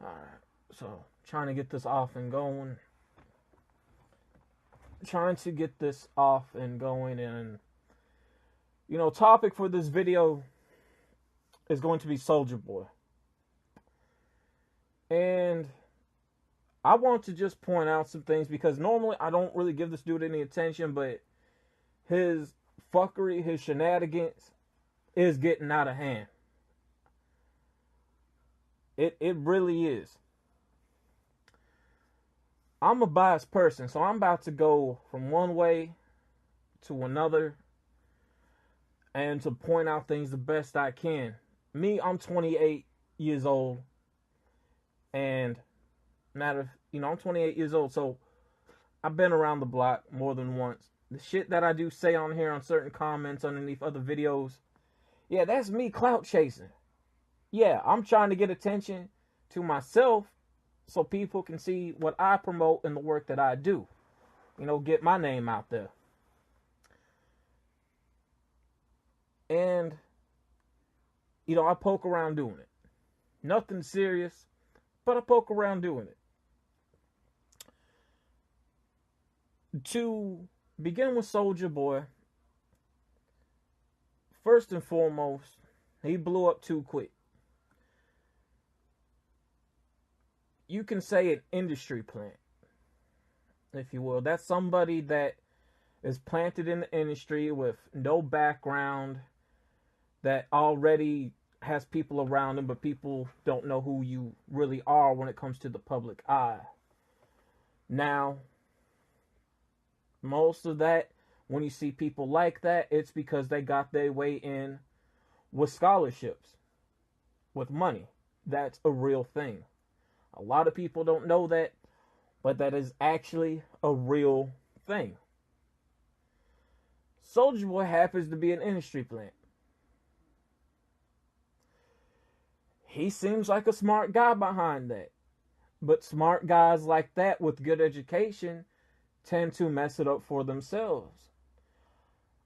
Alright, so trying to get this off and going. Trying to get this off and going, and topic for this video is going to be Soulja Boy. And I want to just point out some things because normally I don't really give this dude any attention, but his fuckery, his shenanigans is getting out of hand. It really is. I'm a biased person, so I'm about to go from one way to another and to point out things the best I can. Me, I'm 28 years old, and I'm 28 years old, so I've been around the block more than once. The shit that I do say on here on certain comments underneath other videos, yeah, that's me clout chasing. Yeah, I'm trying to get attention to myself so people can see what I promote and the work that I do. Get my name out there. And, I poke around doing it. Nothing serious, but I poke around doing it. To begin with Soulja Boy, first and foremost, he blew up too quick. You can say an industry plant, if you will. That's somebody that is planted in the industry with no background, that already has people around him, but people don't know who you really are when it comes to the public eye. Now, most of that, when you see people like that, it's because they got their way in with scholarships, with money. That's a real thing. A lot of people don't know that, but that is actually a real thing. Soulja Boy happens to be an industry plant. He seems like a smart guy behind that. But smart guys like that with good education tend to mess it up for themselves.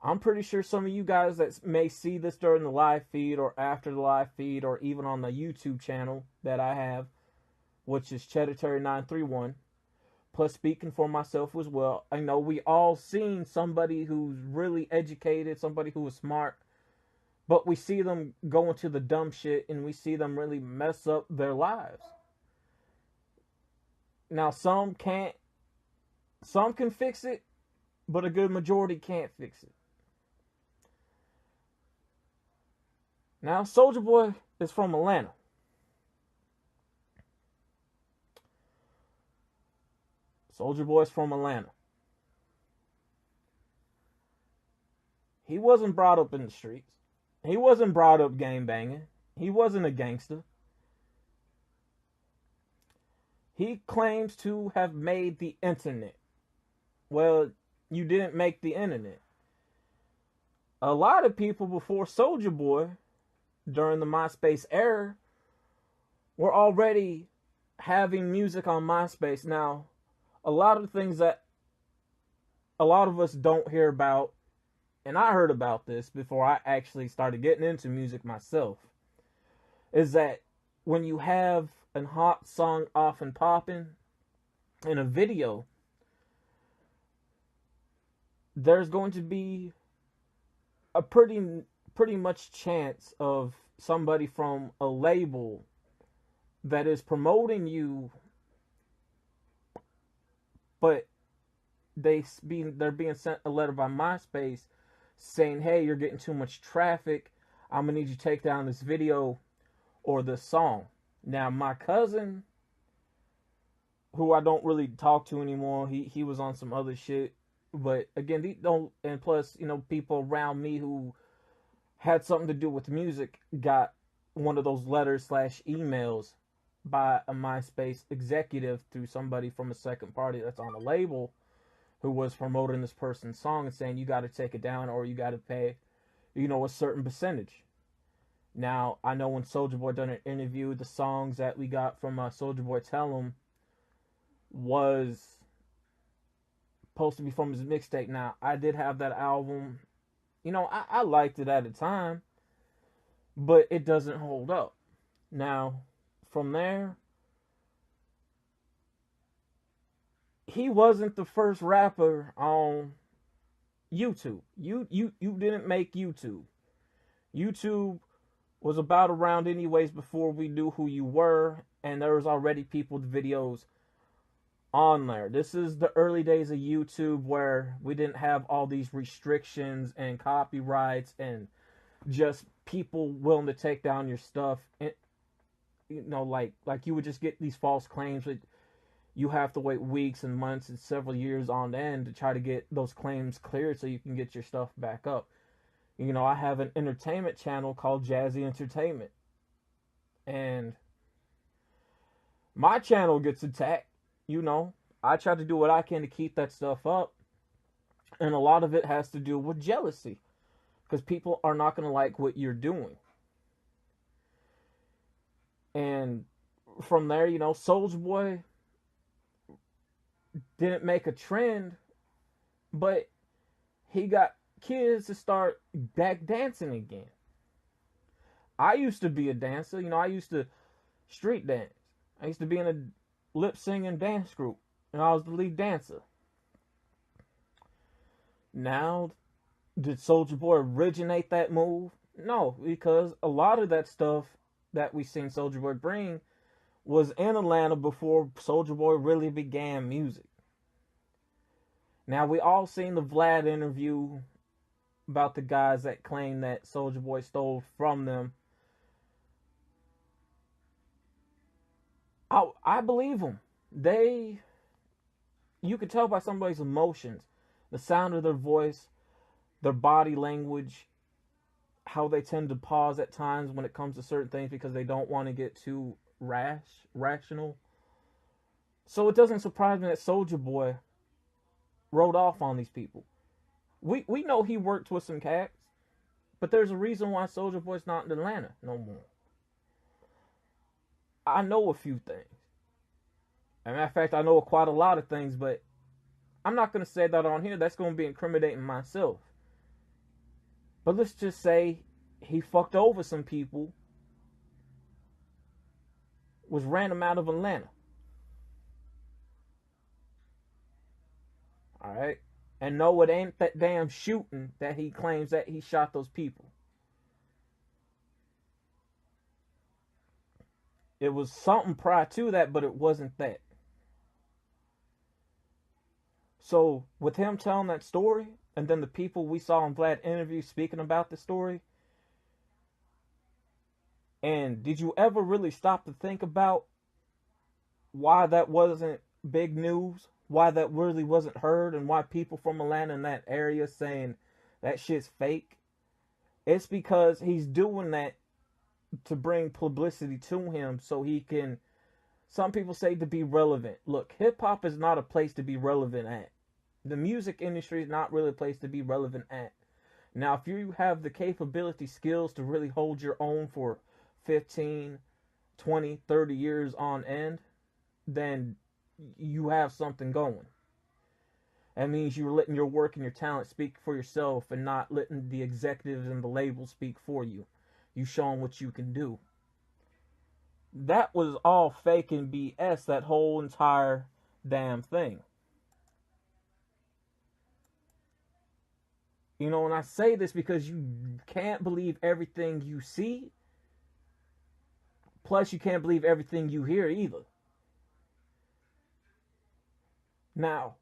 I'm pretty sure some of you guys that may see this during the live feed or after the live feed or even on the YouTube channel that I have, which is Cheddarterry931, plus speaking for myself as well. I know we all seen somebody who's really educated, somebody who is smart, but we see them go into the dumb shit and we see them really mess up their lives. Now, some can fix it, but a good majority can't fix it. Now, Soulja Boy is from Atlanta. Soulja Boy's from Atlanta. He wasn't brought up in the streets. He wasn't brought up gang banging. He wasn't a gangster. He claims to have made the internet. Well, you didn't make the internet. A lot of people before Soulja Boy, during the MySpace era, were already having music on MySpace. Now, a lot of the things that a lot of us don't hear about, and I heard about this before I actually started getting into music myself, is that when you have a hot song off and popping in a video, there's going to be a pretty much chance of somebody from a label that is promoting you, but they're being sent a letter by MySpace saying, hey, you're getting too much traffic, I'm gonna need you to take down this video or this song. Now, my cousin, who I don't really talk to anymore, he was on some other shit, but again, and plus, people around me who had something to do with music got one of those letters / emails by a MySpace executive through somebody from a second party that's on a label who was promoting this person's song and saying you got to take it down or you got to pay, a certain percentage. Now, I know when Soulja Boy done an interview, the songs that we got from Soulja Boy Tell 'Em was supposed to be from his mixtape. Now, I did have that album. I liked it at the time, but it doesn't hold up. Now, from there, he wasn't the first rapper on YouTube. You didn't make YouTube. YouTube was about around anyways before we knew who you were, and there was already people's videos on there. This is the early days of YouTube where we didn't have all these restrictions and copyrights and just people willing to take down your stuff. And you know, like you would just get these false claims that you have to wait weeks and months and several years on end to try to get those claims cleared so you can get your stuff back up. You know, I have an entertainment channel called Jazzy Entertainment, and my channel gets attacked. You know, I try to do what I can to keep that stuff up, and a lot of it has to do with jealousy, because people are not going to like what you're doing. And from there, you know, Soulja Boy didn't make a trend, but he got kids to start back dancing again. I used to be a dancer. You know, I used to street dance. I used to be in a lip singing dance group, and I was the lead dancer. Now, did Soulja Boy originate that move? No, because a lot of that stuff that we seen Soulja Boy bring was in Atlanta before Soulja Boy really began music. Now, we all seen the Vlad interview about the guys that claim that Soulja Boy stole from them. I believe them. You could tell by somebody's emotions, the sound of their voice, their body language, how they tend to pause at times when it comes to certain things because they don't want to get too rational. So it doesn't surprise me that Soulja Boy wrote off on these people. We know he worked with some cats, but there's a reason why Soulja Boy's not in Atlanta no more. I know a few things. As a matter of fact, I know quite a lot of things, but I'm not going to say that on here. That's going to be incriminating myself. But let's just say he fucked over some people, was random out of Atlanta. Alright? And no, it ain't that damn shooting that he claims that he shot those people. It was something prior to that, but it wasn't that. So, with him telling that story, and then the people we saw in Vlad interview speaking about the story, and did you ever really stop to think about why that wasn't big news? Why that really wasn't heard? And why people from Atlanta in that area saying that shit's fake? It's because he's doing that to bring publicity to him so he can, some people say, to be relevant. Look, hip-hop is not a place to be relevant at. The music industry is not really a place to be relevant at. Now, if you have the capability, skills to really hold your own for 15, 20, 30 years on end, then you have something going. That means you're letting your work and your talent speak for yourself and not letting the executives and the labels speak for you. You showing what you can do. That was all fake and BS, that whole entire damn thing. You know, and I say this because you can't believe everything you see. Plus, you can't believe everything you hear either. Now,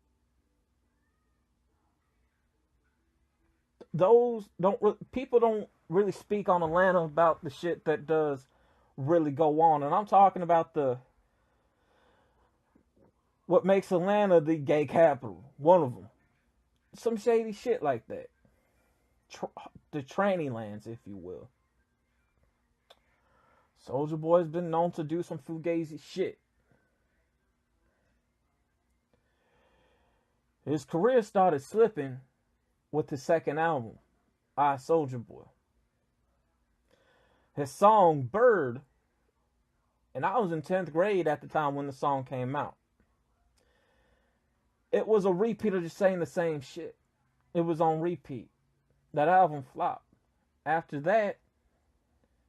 people don't really speak on Atlanta about the shit that does really go on. And I'm talking about what makes Atlanta the gay capital. One of them. Some shady shit like that. The tranny lands, if you will. Soulja Boy's been known to do some fugazi shit. His career started slipping with his second album, I Soulja Boy. His song Bird, and I was in 10th grade at the time when the song came out. It was a repeat of just saying the same shit. It was on repeat. That album flopped. After that,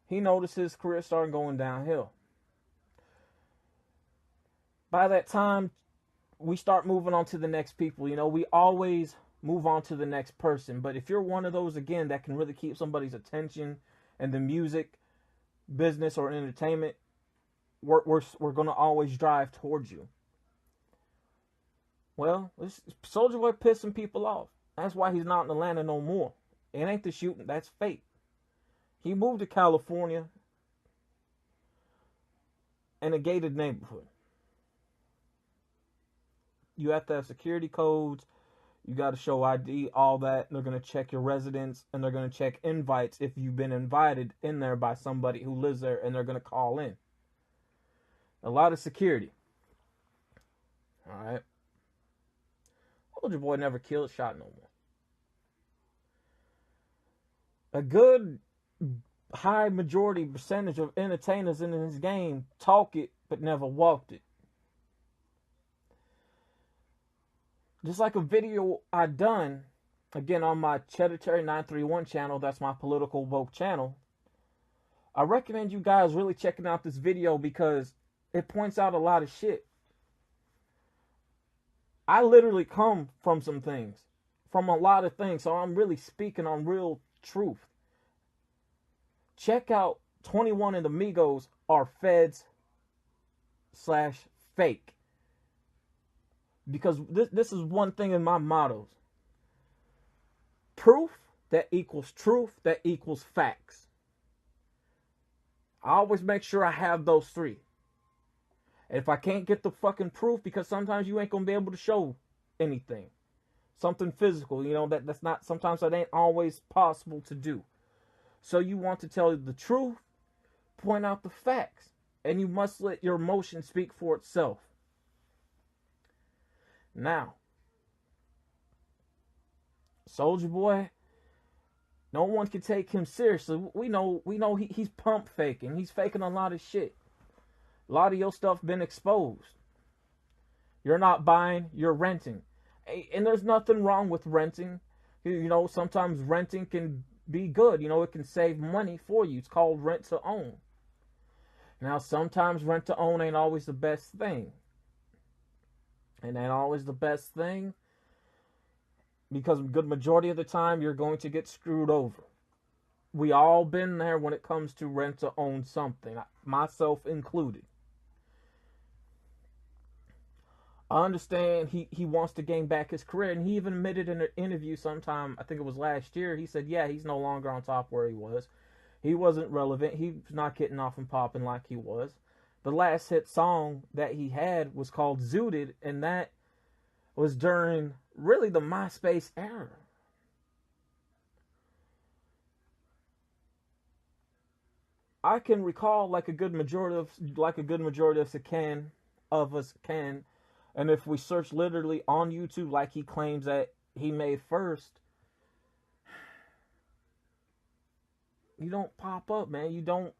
he noticed his career started going downhill. By that time, we start moving on to the next people. You know, we always move on to the next person. But if you're one of those, again, that can really keep somebody's attention in the music business or entertainment, we're going to always drive towards you. Well, Soulja Boy pissing people off. That's why he's not in Atlanta no more. It ain't the shooting, that's fate. He moved to California in a gated neighborhood. You have to have security codes. You got to show ID, all that. They're going to check your residence, and they're going to check invites if you've been invited in there by somebody who lives there, and they're going to call in. A lot of security. All right. Soulja Boy never killed, shot no more. A good high majority percentage of entertainers in this game talk it, but never walked it. Just like a video I done, again, on my Cheddar Terry 931 channel, that's my political woke channel. I recommend you guys really checking out this video because it points out a lot of shit. I literally come from some things, from a lot of things, so I'm really speaking on real truth. Check out 21 and the Migos are feds / fake. Because this is one thing in my mottos. Proof that equals truth that equals facts. I always make sure I have those three. And if I can't get the fucking proof, because sometimes you ain't gonna be able to show anything. Something physical, you know, that's not, sometimes that ain't always possible to do. So you want to tell the truth, point out the facts, and you must let your emotion speak for itself. Now, Soulja Boy, no one can take him seriously. We know he's pump faking. He's faking a lot of shit. A lot of your stuff been exposed. You're not buying, you're renting. And there's nothing wrong with renting. You know, sometimes renting can be good. You know, it can save money for you. It's called rent to own. Now, sometimes rent to own ain't always the best thing. And ain't always the best thing because a good majority of the time you're going to get screwed over. We all been there when it comes to rent to own something, myself included. I understand he wants to gain back his career, and he even admitted in an interview sometime, I think it was last year, he said, yeah, he's no longer on top where he was. He wasn't relevant. He's not getting off and popping like he was. The last hit song that he had was called Zooted, and that was during really the MySpace era. I can recall like a good majority of us can, and if we search literally on YouTube like he claims that he made first, you don't pop up, man. You don't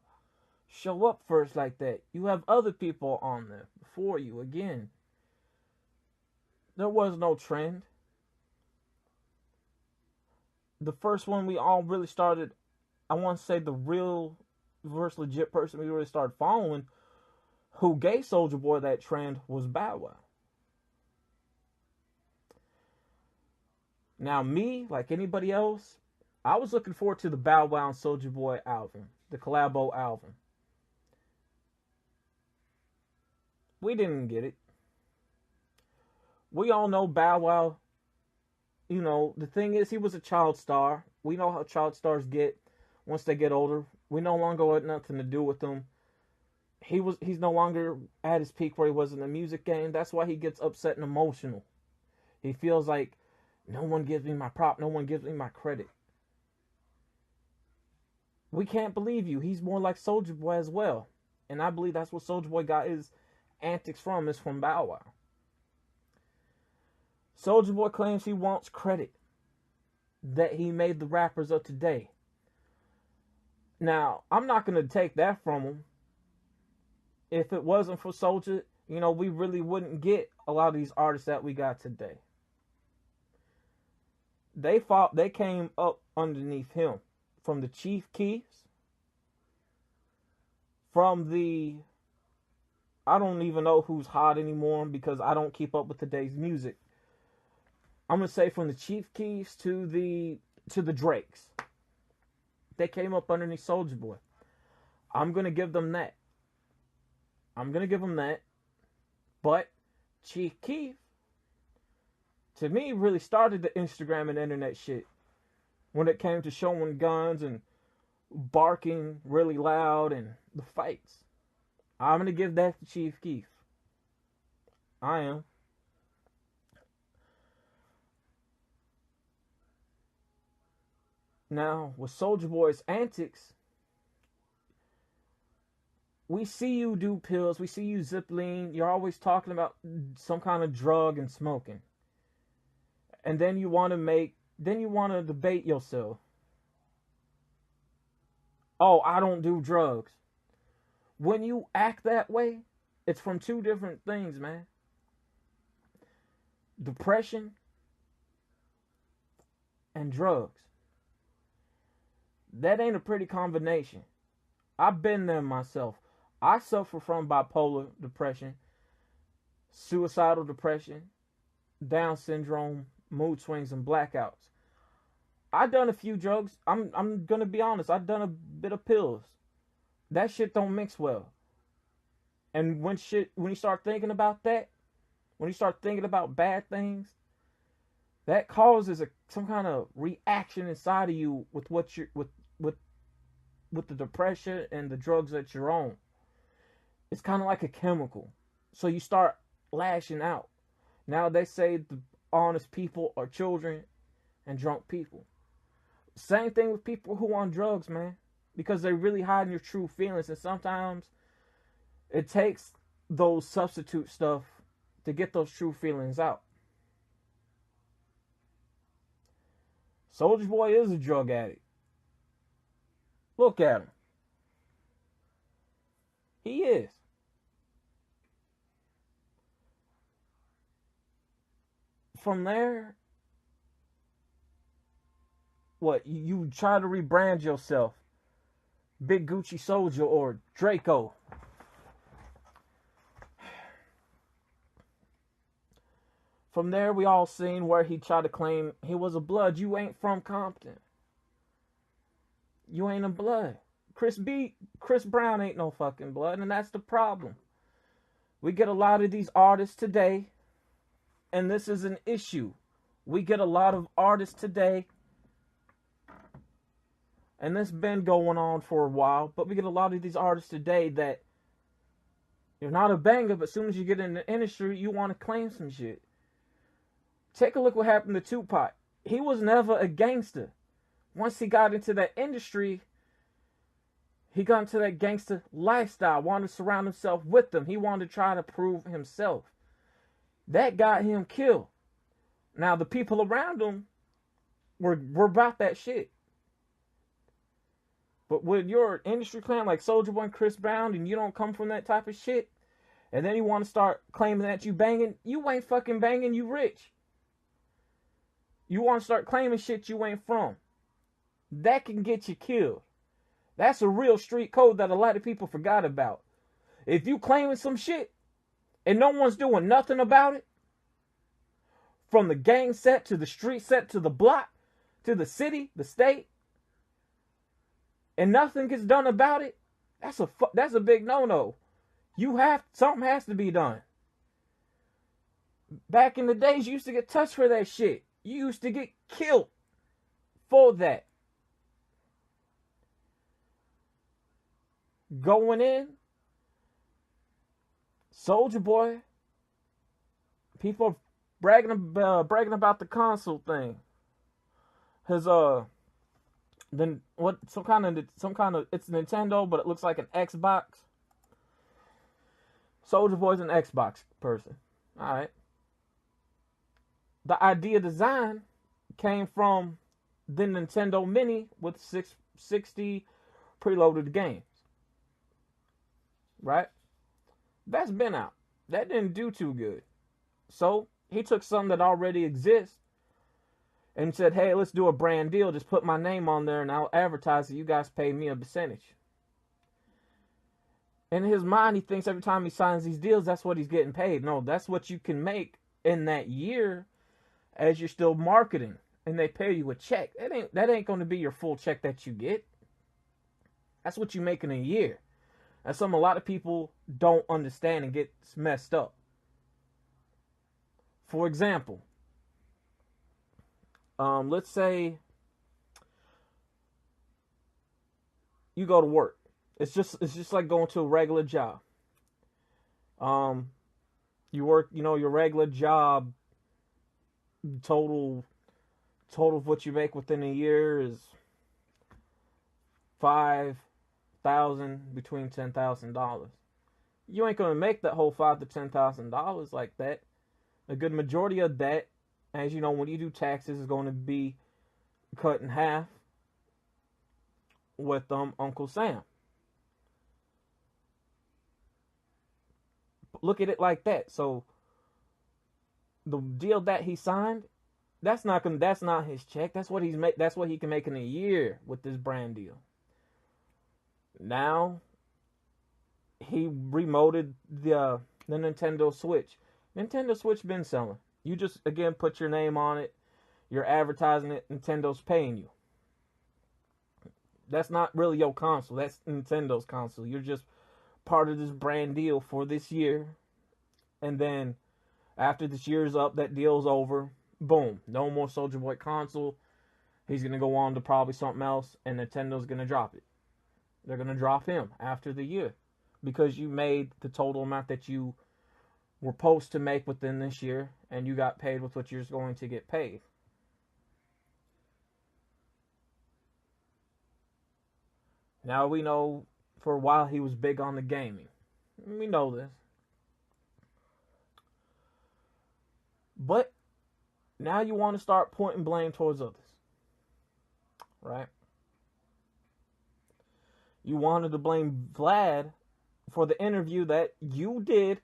show up first like that. You have other people on there before you. Again, there was no trend. The first one we all really started, I want to say the real first legit person we really started following who gave Soulja Boy that trend was Bow Wow. Now me, like anybody else, I was looking forward to the Bow Wow and Soulja Boy album, the collabo album. We didn't get it. We all know Bow Wow, you know, the thing is he was a child star. We know how child stars get once they get older. We no longer want nothing to do with them. He's no longer at his peak where he was in the music game. That's why he gets upset and emotional. He feels like no one gives me my prop, no one gives me my credit. We can't believe you. He's more like Soulja Boy as well. And I believe that's what Soulja Boy got his antics from, is from Bow Wow. Soulja Boy claims he wants credit that he made the rappers of today. Now, I'm not going to take that from him. If it wasn't for Soulja, you know, we really wouldn't get a lot of these artists that we got today. They came up underneath him. From the Chief Keefs, from the I don't even know who's hot anymore because I don't keep up with today's music. I'm gonna say from the Chief Keefs to the Drakes. They came up underneath Soulja Boy. I'm gonna give them that. I'm gonna give them that. But Chief Keef, to me, really started the Instagram and internet shit when it came to showing guns and barking really loud and the fights. I'm gonna give that to Chief Keef. I am. Now, with Soulja Boy's antics, we see you do pills, we see you zip lean, you're always talking about some kind of drug and smoking. And then you want to debate yourself. Oh, I don't do drugs. When you act that way, it's from two different things, man. Depression and drugs. That ain't a pretty combination. I've been there myself. I suffer from bipolar depression, suicidal depression, Down syndrome, mood swings, and blackouts. I've done a few drugs. I'm gonna be honest. I've done a bit of pills. That shit don't mix well. And when you start thinking about that, when you start thinking about bad things, that causes some kind of reaction inside of you with what you with the depression and the drugs that you're on. It's kind of like a chemical. So you start lashing out. Now they say the honest people are children and drunk people. Same thing with people who on drugs, man. Because they're really hiding your true feelings. And sometimes it takes those substitute stuff to get those true feelings out. Soulja Boy is a drug addict. Look at him. He is. From there, what, you try to rebrand yourself, Big Gucci Soulja or Draco. From there, we all seen where he tried to claim he was a blood. You ain't from Compton. You ain't a blood. Chris Brown ain't no fucking blood, and that's the problem. We get a lot of these artists today, and this is an issue. We get a lot of artists today, and this been going on for a while, but we get a lot of these artists today that you're not a banger, but as soon as you get in the industry, you want to claim some shit. Take a look what happened to Tupac. He was never a gangster. Once he got into that industry, he got into that gangster lifestyle, wanted to surround himself with them. He wanted to try to prove himself. That got him killed. Now, the people around him were about that shit. But when you're an industry clan like Soulja Boy and Chris Brown, and you don't come from that type of shit, and then you want to start claiming that you banging, you ain't fucking banging, you rich. You want to start claiming shit you ain't from. That can get you killed. That's a real street code that a lot of people forgot about. If you claiming some shit and no one's doing nothing about it, from the gang set to the street set to the block to the city, the state, and nothing gets done about it, that's a big no-no. Something has to be done. Back in the days, you used to get touched for that shit. You used to get killed for that. Going in, Soulja Boy, people are bragging about the console thing. His then what some kind of it's Nintendo, but it looks like an Xbox. Soulja Boy's an Xbox person. All right. The idea design came from the Nintendo Mini with 660 preloaded games. Right? That's been out. That didn't do too good. So he took something that already exists and said, hey, let's do a brand deal. Just put my name on there and I'll advertise it. You guys pay me a percentage. In his mind, he thinks every time he signs these deals, that's what he's getting paid. No, that's what you can make in that year as you're still marketing, and they pay you a check. That ain't going to be your full check that you get. That's what you make in a year. That's something a lot of people don't understand and gets messed up. For example, let's say you go to work. It's just like going to a regular job. Um, you work, your regular job. Total of what you make within a year is 5,000 between $10,000. You ain't gonna make that whole $5,000 to $10,000 like that. A good majority of that, as you know, when you do taxes, is going to be cut in half with Uncle Sam. Look at it like that. So the deal that he signed, that's not his check. That's what that's what he can make in a year with this brand deal. Now he remoted the Nintendo Switch. Nintendo Switch been selling. You just again put your name on it. You're advertising it. Nintendo's paying you. That's not really your console. That's Nintendo's console. You're just part of this brand deal for this year. And then after this year's up, that deal's over. Boom. No more Soulja Boy console. He's going to go on to probably something else, and Nintendo's going to drop it. They're going to drop him after the year because you made the total amount that you were supposed to make within this year, and you got paid with what you're going to get paid. Now we know for a while he was big on the gaming. We know this. But now you want to start pointing blame towards others. Right? You wanted to blame Vlad for the interview that you did.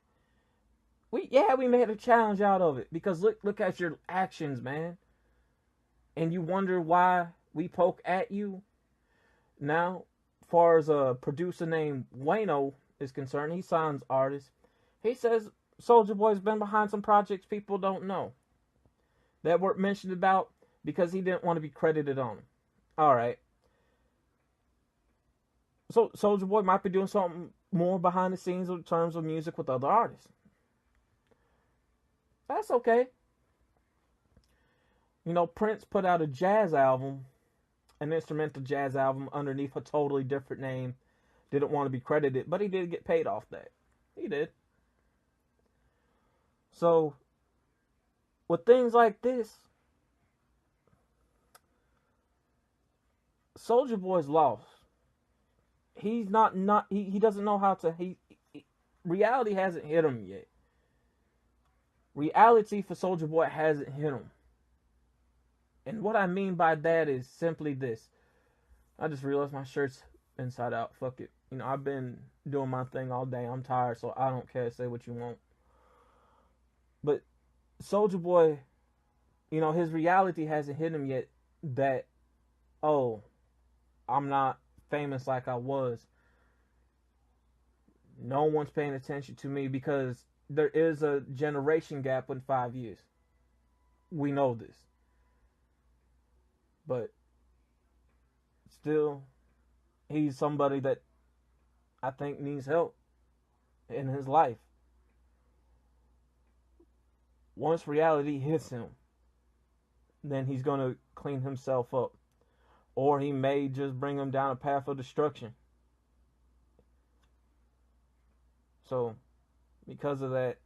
We made a challenge out of it because look at your actions, man. And you wonder why we poke at you. Now, as far as a producer named Wayno is concerned, he signs artists. He says Soulja Boy's been behind some projects people don't know that weren't mentioned about because he didn't want to be credited on them. All right. So Soulja Boy might be doing something more behind the scenes in terms of music with other artists. That's okay. Prince put out a jazz album, an instrumental jazz album underneath a totally different name. Didn't want to be credited, but he did get paid off that. He did. So, with things like this, Soulja Boy's lost. He's he doesn't know how to, reality hasn't hit him yet. Reality for Soulja Boy hasn't hit him. And what I mean by that is simply this. I just realized my shirt's inside out. Fuck it. I've been doing my thing all day. I'm tired, so I don't care. Say what you want. But Soulja Boy, his reality hasn't hit him yet that, oh, I'm not famous like I was. No one's paying attention to me because there is a generation gap in 5 years. We know this. But still, he's somebody that I think needs help in his life. Once reality hits him, then he's going to clean himself up. Or he may just bring him down a path of destruction. So, because of that,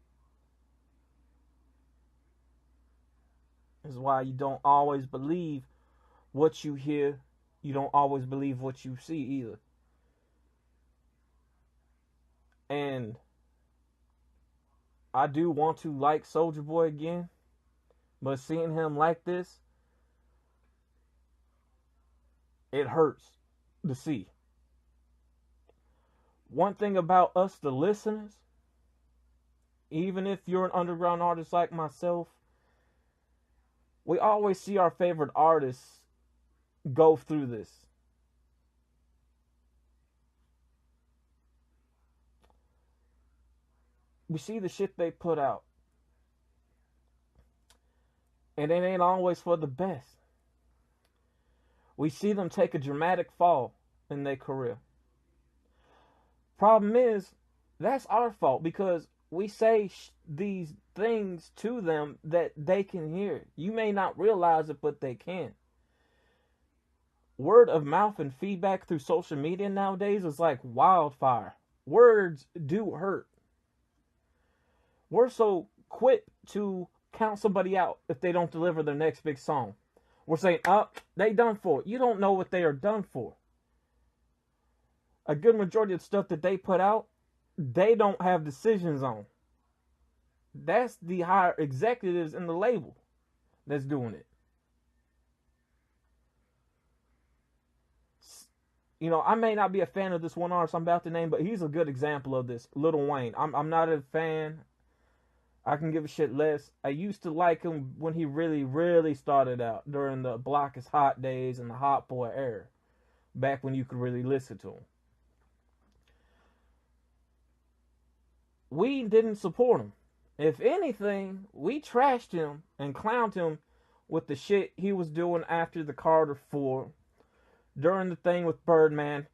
is why you don't always believe what you hear. You don't always believe what you see either. And I do want to like Soulja Boy again, but seeing him like this, it hurts to see. One thing about us, the listeners, even if you're an underground artist like myself, we always see our favorite artists go through this. we see the shit they put out, and it ain't always for the best. We see them take a dramatic fall in their career. Problem is, that's our fault because we say these things to them that they can hear. You may not realize it, but they can. Word of mouth and feedback through social media nowadays is like wildfire. Words do hurt. We're so quick to count somebody out if they don't deliver their next big song. We're saying, oh, they done for. You don't know what they are done for. A good majority of stuff that they put out, they don't have decisions on. That's the higher executives in the label that's doing it. You know, I may not be a fan of this one artist I'm about to name, but he's a good example of this. Lil Wayne. I'm not a fan. I can give a shit less. I used to like him when he really, really started out during the Block is Hot days and the Hot Boy era. Back when you could really listen to him. We didn't support him. If anything, we trashed him and clowned him with the shit he was doing after the Carter 4. During the thing with Birdman,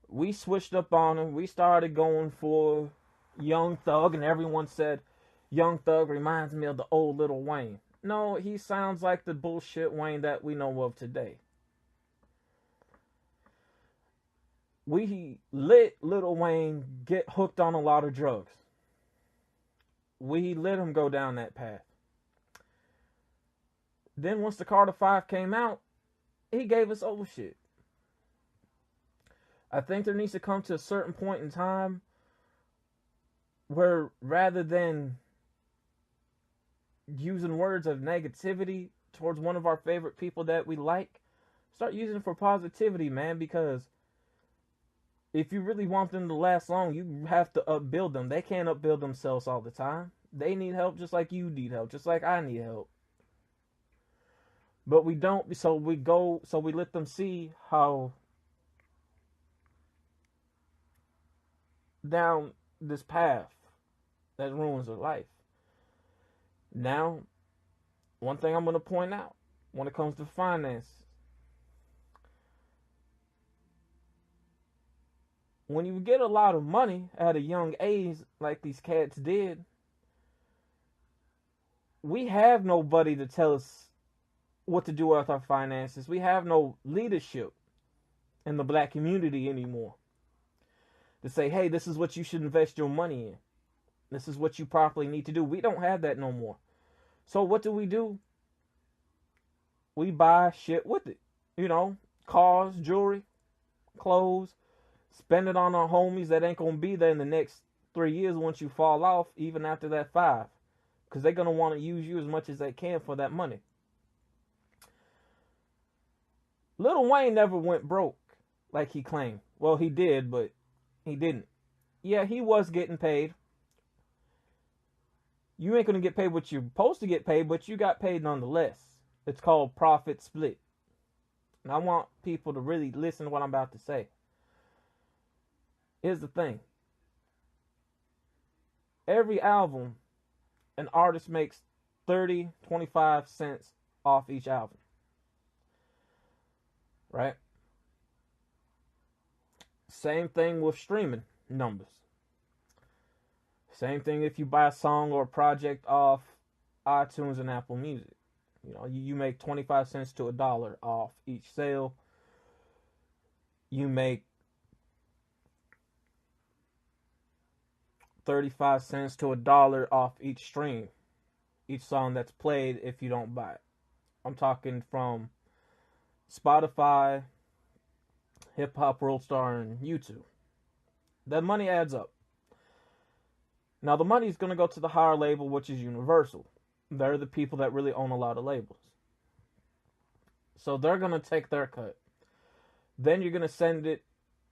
we switched up on him. We started going for Young Thug, and everyone said, Young Thug reminds me of the old Lil Wayne. No, he sounds like the bullshit Wayne that we know of today. We let Lil Wayne get hooked on a lot of drugs. We let him go down that path. Then once the Carter 5 came out, he gave us old shit. I think there needs to come to a certain point in time where rather than using words of negativity towards one of our favorite people that we like, start using it for positivity, man, because if you really want them to last long, you have to upbuild them. They can't upbuild themselves all the time. They need help just like you need help, just like I need help. But we don't, so we let them see how down this path that ruins their life. Now, one thing I'm going to point out when it comes to finance, when you get a lot of money at a young age, like these cats did, we have nobody to tell us what to do with our finances. We have no leadership in the black community anymore to say, hey, this is what you should invest your money in. This is what you properly need to do. We don't have that no more. So what do? We buy shit with it. You know, cars, jewelry, clothes, spend it on our homies that ain't going to be there in the next 3 years once you fall off, even after that 5. Because they're going to want to use you as much as they can for that money. Lil Wayne never went broke like he claimed. Well, he did, but he didn't. Yeah, he was getting paid. You ain't going to get paid what you're supposed to get paid, but you got paid nonetheless. It's called profit split. And I want people to really listen to what I'm about to say. Here's the thing. Every album, an artist makes 30, 25 cents off each album. Right? Same thing with streaming numbers. Same thing if you buy a song or a project off iTunes and Apple Music. You know, you make 25 cents to $1 off each sale. You make 35 cents to $1 off each stream. Each song that's played if you don't buy it. I'm talking from Spotify, Hip Hop World Star, and YouTube. That money adds up. Now, the money is going to go to the higher label, which is Universal. They're the people that really own a lot of labels. So they're going to take their cut. Then you're going to send it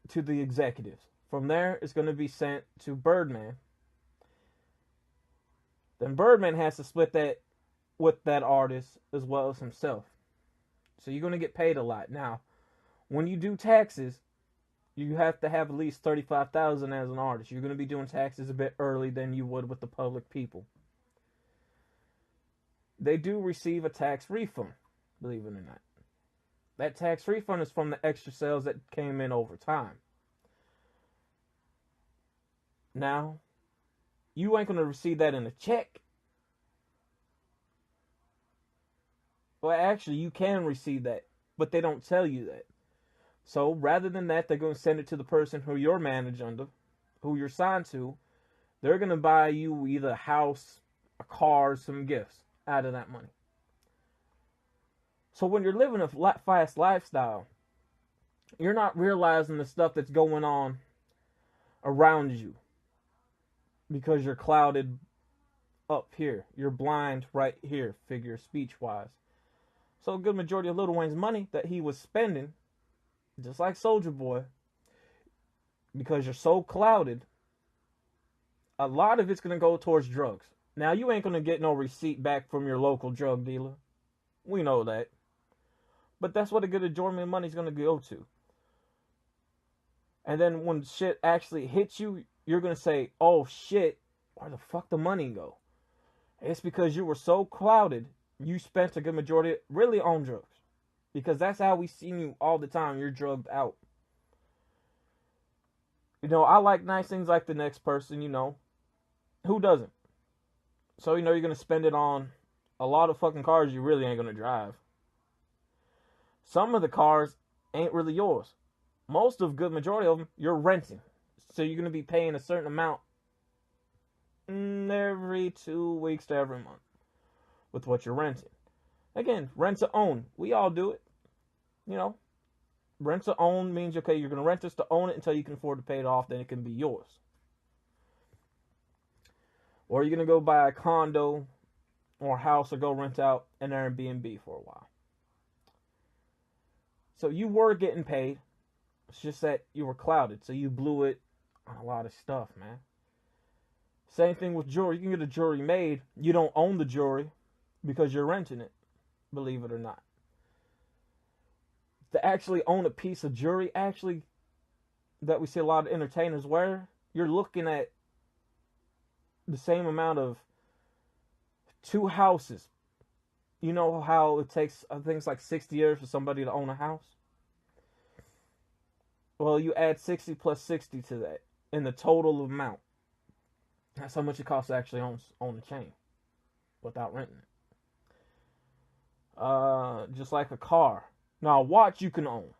to the executives. From there, it's going to be sent to Birdman. Then Birdman has to split that with that artist as well as himself. So you're going to get paid a lot. Now, when you do taxes, You have to have at least 35,000 as an artist. You're going to be doing taxes a bit early than you would with the public people. They do receive a tax refund, believe it or not. That tax refund is from the extra sales that came in over time. Now, you ain't going to receive that in a check. Well, actually, you can receive that, but they don't tell you that. So, rather than that, they're going to send it to the person who you're managed under, who you're signed to. They're going to buy you either a house, a car, some gifts out of that money. So, when you're living a fast lifestyle, you're not realizing the stuff that's going on around you because you're clouded up here. You're blind right here, figure speech wise. So a good majority of Lil Wayne's money that he was spending, just like Soulja Boy, because you're so clouded, a lot of it's going to go towards drugs. Now, you ain't going to get no receipt back from your local drug dealer. We know that. But that's what a good majority of money is going to go to. And then when shit actually hits you, you're going to say, oh shit, where the fuck the money go? It's because you were so clouded, you spent a good majority really on drugs. Because that's how we see you all the time. You're drugged out. You know, I like nice things like the next person, you know. Who doesn't? So, you know, you're going to spend it on a lot of fucking cars you really ain't going to drive. Some of the cars ain't really yours. Most of good majority of them, you're renting. So you're going to be paying a certain amount every 2 weeks to every month with what you're renting. Again, rent to own. We all do it. You know, rent to own means, okay, you're going to rent this to own it until you can afford to pay it off, then it can be yours. Or you're going to go buy a condo or a house or go rent out an Airbnb for a while. So you were getting paid. It's just that you were clouded. So you blew it on a lot of stuff, man. Same thing with jewelry. You can get a jewelry made. You don't own the jewelry because you're renting it, believe it or not. To actually own a piece of jewelry, actually, that we see a lot of entertainers wear, you're looking at the same amount of 2 houses. You know how it takes, I think it's like 60 years for somebody to own a house? Well, you add 60 plus 60 to that in the total amount. That's how much it costs to actually own the chain without renting it. Just like a car. Now, a watch you can own.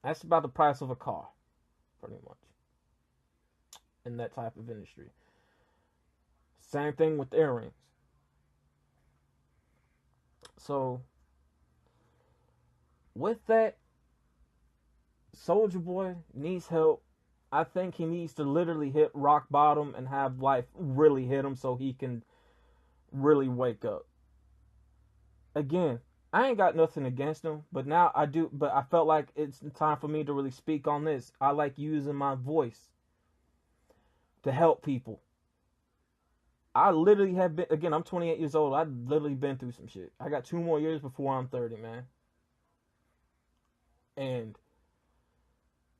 That's about the price of a car, pretty much, in that type of industry. Same thing with earrings. So, with that, Soulja Boy needs help. I think he needs to literally hit rock bottom and have life really hit him so he can really wake up. Again, I ain't got nothing against him, but now I do. But I felt like it's time for me to really speak on this. I like using my voice to help people. I literally have been, again, I'm 28 years old. I've literally been through some shit. I got 2 more years before I'm 30, man. And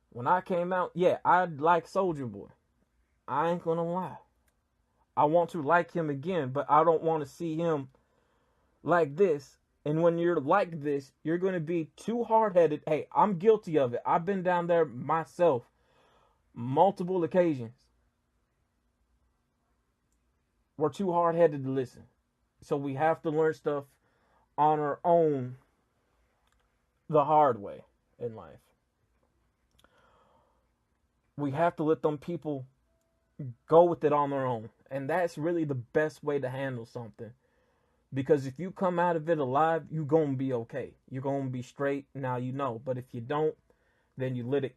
when I came out, yeah, I like Soulja Boy. I ain't gonna lie. I want to like him again, but I don't want to see him like this. And when you're like this, you're going to be too hard-headed. Hey, I'm guilty of it. I've been down there myself multiple occasions. We're too hard-headed to listen. So we have to learn stuff on our own the hard way in life. We have to let them people go with it on their own. And that's really the best way to handle something. Because if you come out of it alive, you're going to be okay. You're going to be straight, now you know. But if you don't, then you let it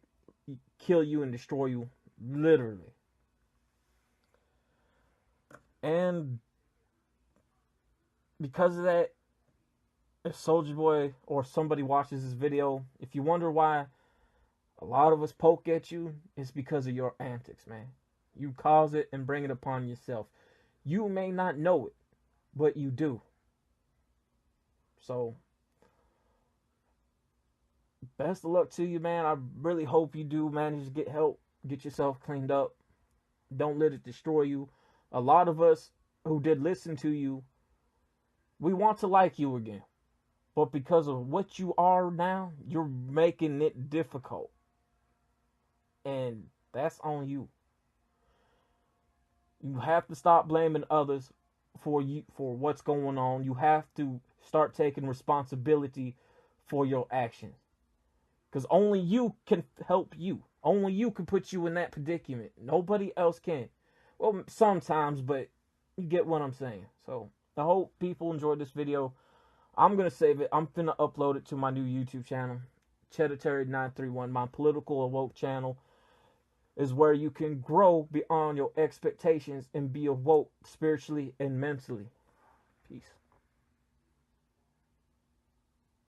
kill you and destroy you, literally. And because of that, if Soulja Boy or somebody watches this video, if you wonder why a lot of us poke at you, it's because of your antics, man. You cause it and bring it upon yourself. You may not know it, but you do. So, best of luck to you, man. I really hope you do manage to get help, get yourself cleaned up. Don't let it destroy you. A lot of us who did listen to you, we want to like you again. But because of what you are now, you're making it difficult. And that's on you. You have to stop blaming others for what's going on. You have to start taking responsibility for your actions. Because only you can help you. Only you can put you in that predicament. Nobody else can. Well, sometimes, but you get what I'm saying. So, I hope people enjoyed this video. I'm going to save it. I'm finna upload it to my new YouTube channel. Cheddar931, my political awoke channel, is where you can grow beyond your expectations and be awoke spiritually and mentally. Peace.